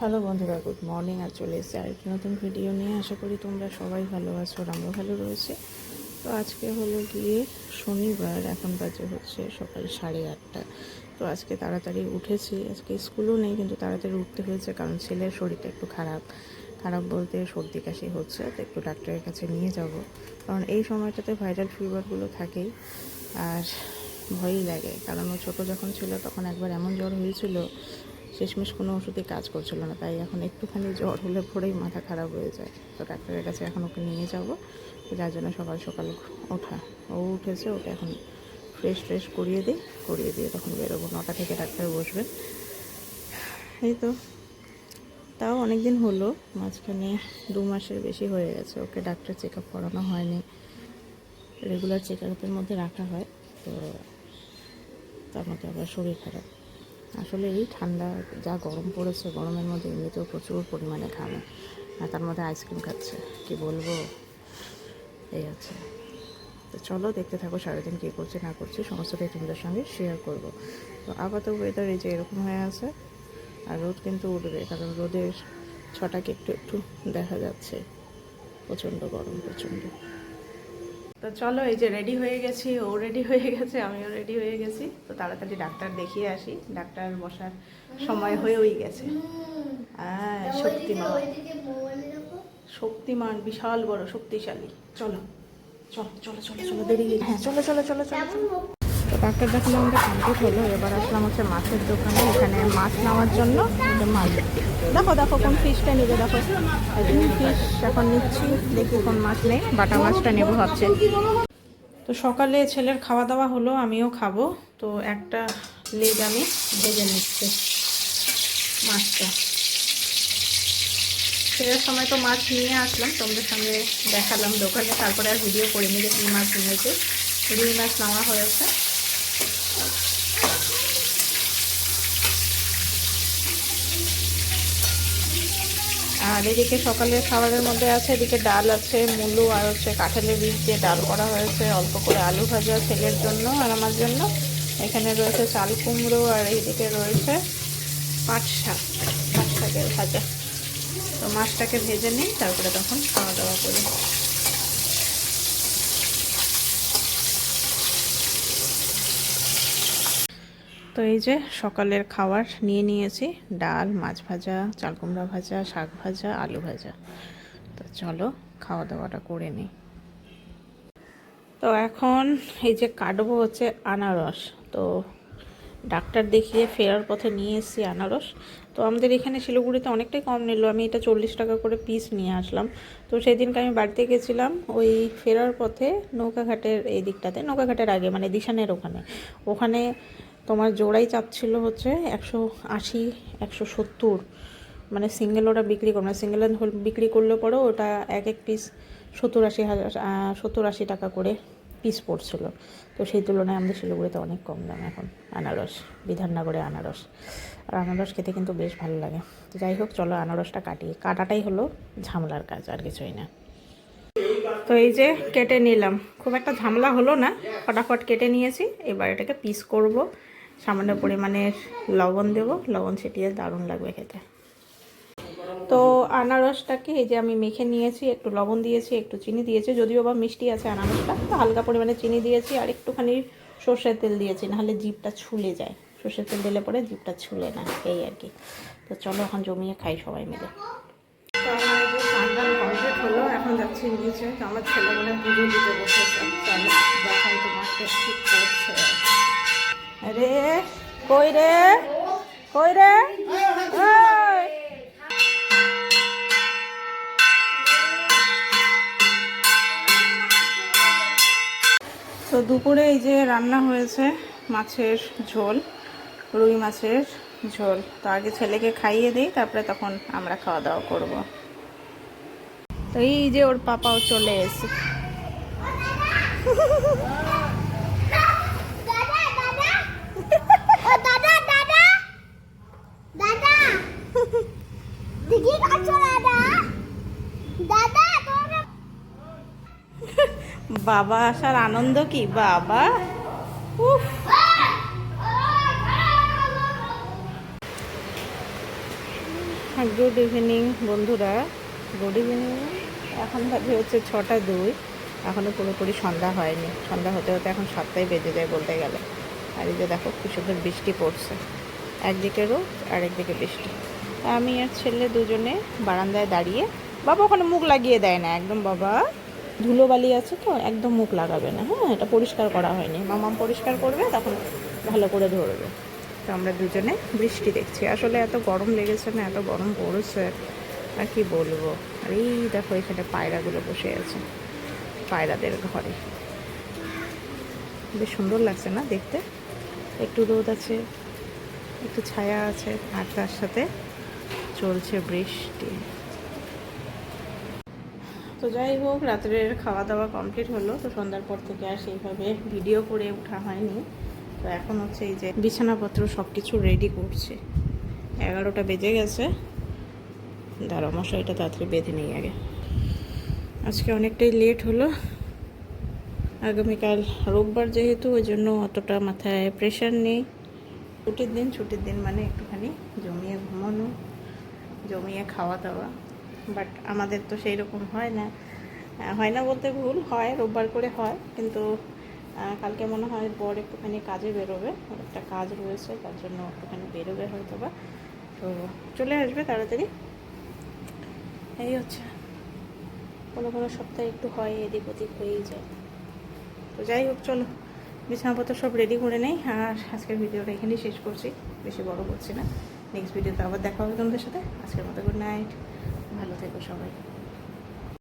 Hello বন্ধুরা, good morning. আর চলে এসেছি আরেকটি নতুন ভিডিও নিয়ে। আশা করি তোমরা সবাই ভালো আছো, আমরাও ভালো রয়েছে। তো আজকে হলো গিয়ে শনিবার, এখন বাজে হচ্ছে সকাল 8:30। তো আজকে তাড়াতাড়ি উঠেছি, আজকে স্কুলও নেই কিন্তু তাড়াতাড়ি উঠতে হয়েছে কারণ ছেলের শরীরটা একটু খারাপ বলতে সর্দি কাশি হচ্ছে। তো একটু ডাক্তারের কাছে নিয়ে যাব, কারণ এই সময়টাতে ভাইরাল ফিভারগুলো থাকেই আর ভয়ই লাগে। কারণ ও ছোটো যখন ছিল তখন একবার এমন জ্বর হয়েছিল, শেষমেশ কোনো ওষুধই কাজ করছিল না। তাই এখন একটুখানি জ্বর হলে পরেই মাথা খারাপ হয়ে যায়। তো ডাক্তারের কাছে এখন ওকে নিয়ে যাব, যার জন্য সকাল সকাল ওঠা। ও উঠেছে, ওকে এখন ফ্রেশ করিয়ে দিয়ে তখন বেরোবো। 9টা থেকে ডাক্তার বসবে। এই তো, তাও অনেক দিন হলো, মাঝখানে 2 মাসের বেশি হয়ে গেছে ওকে ডাক্তার চেক আপ করানো হয়নি। রেগুলার চেক আপের মধ্যে রাখা হয়, তো তার মধ্যে আবার শরীর খারাপ। আসলে এই ঠান্ডা যা গরম পড়েছে, গরমের মধ্যে এমনিতেও প্রচুর পরিমাণে ঘামে, আর তার মধ্যে আইসক্রিম খাচ্ছে, কি বলবো। এই আছে। তো চলো দেখতে থাকো সারাদিন কী করছি না করছি, সমস্তটাই তোমাদের সঙ্গে শেয়ার করব। তো আপাতত ওয়েদার এই যে এরকম হয়ে আছে, আর রোদ কিন্তু উঠবে, কারণ রোদের ছটাকে একটু দেখা যাচ্ছে। প্রচণ্ড গরম, প্রচণ্ড। তো চলো, এই যে রেডি হয়ে গেছি, ও রেডি হয়ে গেছে, আমিও রেডি হয়ে গেছি। তো তাড়াতাড়ি ডাক্তার দেখিয়ে আসি, ডাক্তার বসার সময় হয়েই গেছে। হ্যাঁ, শক্তিমান বিশাল বড় শক্তিশালী। চলো চলো চলো চলো চলো, দেরি। হ্যাঁ, চলো চলো চলো চলো। তো ডাক্তার দেখালে আমাদের কমপ্লিট হলো। এবার আসলাম হচ্ছে মাছের দোকানে, এখানে মাছ নেওয়ার জন্য। মাছ দেখো কোন ফিশটা নেবে, দেখো ফিশ এখন নিচ্ছি। দেখি কোন মাছ নেই, বাটা মাছটা নেবো ভাবছি। তো সকালে ছেলের খাওয়া দাওয়া হলো, আমিও খাবো। তো একটা লেজ আমি ভেজে নিচ্ছি মাছটা। ফেরার সময় তো মাছ নিয়ে আসলাম, তোমাদের সঙ্গে দেখালাম দোকানে, তারপরে আর ভিডিও করিনি যে কী মাছ নিয়েছে। রুই মাছ নেওয়া হয়েছে। আর এদিকে সকালের খাবারের মধ্যে আছে, এদিকে ডাল আছে, মূলো আর হচ্ছে কাঁঠালের বীজ দিয়ে ডাল করা হয়েছে, অল্প করে আলু ভাজা ছেলের জন্য আর আমার জন্য। এখানে রয়েছে চাল কুমড়ো, আর এইদিকে রয়েছে পাট শাকের ভাজা। তো মাছটাকে ভেজে নিই, তারপরে তখন খাওয়া দাওয়া করি। তো এই যে সকালের খাবার নিয়ে নিয়েছি, ডাল, মাছ ভাজা, চাল কুমড়া ভাজা, শাক ভাজা, আলু ভাজা। তো চলো খাওয়া দাওয়াটা করে নিই। তো এখন এই যে কাটবো হচ্ছে আনারস। তো ডাক্তার দেখিয়ে ফেরার পথে নিয়ে এসেছি আনারস। তো আমাদের এখানে শিলিগুড়িতে অনেকটাই কম নিল, আমি এটা 40 টাকা করে পিস নিয়ে আসলাম। তো সেই দিনকে আমি বাড়িতে গেছিলাম, ওই ফেরার পথে নৌকাঘাটের এই দিকটাতে, নৌকাঘাটের আগে মানে দিশানের ওখানে তোমার জোড়াই চাচ্ছিল হচ্ছে 180, 170। মানে সিঙ্গেল ওরা বিক্রি করে, মানে সিঙ্গেল বিক্রি করলে পরেও ওটা এক পিস 70-80 টাকা করে পিস পড়ছিল। তো সেই তুলনায় আমাদের শিলিগুড়িতে অনেক কম দাম এখন আনারস, বিধাননগরে আনারস। আর আনারস খেতে কিন্তু বেশ ভালো লাগে। তো যাই হোক, চলো আনারসটা কাটাটাই হলো ঝামেলার কাজ, আর কিছুই না। তো এই যে কেটে নিলাম, খুব একটা ঝামেলা হলো না, ফটাফট কেটে নিয়েছি। এবার এটাকে পিস করব, সামান্য পরিমাণের লবণ দেব, লবণ ছিটিয়ে দারুণ লাগবে খেতে। তো আনারসটাকে এই যে আমি মেখে নিয়েছি, একটু লবণ দিয়েছি, একটু চিনি দিয়েছি, যদিও বা মিষ্টি আছে আনারসটা, তো হালকা পরিমাণে চিনি দিয়েছি, আর একটুখানি সর্ষের তেল দিয়েছি, নাহলে জিভটা ছুলে যায়। সর্ষের তেল দিলে পরে জিভটা ছুলে না, এই আর কি। তো চলো এখন জমিয়ে খাই সবাই মিলে। তো আমার এই যে স্নান কমপ্লিট হলো, এখন যাচ্ছি নিচে। তো আমার ছেলেমেয়েরা পুজো দিতে বসেছে, চলো দেখাই তোমাকে ঠিক করছে। আরে কই রে, কই রে। তো দুপুরে এই যে রান্না হয়েছে মাছের ঝোল, রুই মাছের ঝোল। তো আগে ছেলেকে খাইয়ে দিই, তারপরে তখন আমরা খাওয়া দাওয়া করব। তো এই যে ওর পাপাও চলে এসে। বাবা আসার আনন্দ কি বাবা। উফ, গুড ইভিনিং বন্ধুরা, গুড ইভিনিং। এখন বাজে হচ্ছে 6টা 2। এখনও পুরোপুরি সন্ধ্যা হয়নি, সন্ধ্যা হতে হতে এখন 7টাই বেজে যায় বলতে গেলে। আর এই যে দেখো কি সুন্দর বৃষ্টি পড়ছে, একদিকে রোদ আর একদিকে বৃষ্টি। আমি আর ছেলে দুজনে বারান্দায় দাঁড়িয়ে, বাবা ওখানে মুখ লাগিয়ে দেয় না একদম, বাবা ধুলোবালি আছে তো একদম মুখ লাগাবে না, হ্যাঁ এটা পরিষ্কার করা হয়নি, মামাম পরিষ্কার করবে তখন ভালো করে ধরবে। তো আমরা দুজনে বৃষ্টি দেখছি। আসলে এত গরম লেগেছে না, এত গরম পড়েছে আর কি বলবো। আর এই দেখো এখানে পায়রাগুলো বসে আছে পায়রাদের ঘরে, বেশ সুন্দর লাগছে না দেখতে। একটু রোদ আছে, একটু ছায়া আছে, আর তার সাথে চলছে বৃষ্টি। তো যাই হোক, রাত্রের খাওয়া দাওয়া কমপ্লিট হলো। তো সন্ধ্যার পর থেকে আর সেইভাবে ভিডিও করে ওঠা হয়নি। তো এখন হচ্ছে এই যে বিছানাপত্র সব কিছু রেডি করছে। 11টা বেজে গেছে। দাঁড়া মশারিটা তাড়াতাড়ি বেঁধে নেই আগে, আজকে অনেকটাই লেট হলো। আগামীকাল রোববার যেহেতু, ওই জন্য অতটা মাথায় প্রেশার নেই। ছুটির দিন মানে একটুখানি জমিয়ে ঘুমানো, জমিয়ে খাওয়া দাওয়া। বাট আমাদের তো সেই রকম হয় না, হয় না বলতে ভুল, হয় রোববার করে হয়। কিন্তু কালকে মনে হয় বর একটুখানি কাজে বেরোবে, একটা কাজ রয়েছে, তার জন্য একটুখানি বেরোবে হয়তো বা। তো চলে আসবে তাড়াতাড়ি, এই হচ্ছে। কোনো কোনো সপ্তাহে একটু হয়, এদিক ওদিক হয়েই যায়। তো যাই হোক, চলো বিছানাপত্র সব রেডি করে নেই। আর আজকের ভিডিওটা এখানেই শেষ করছি, বেশি বড় করছি না। নেক্সট ভিডিওতে আবার দেখা হবে তোমাদের সাথে। আজকের মতো গুড নাইট, ভালো থেকো সবাই।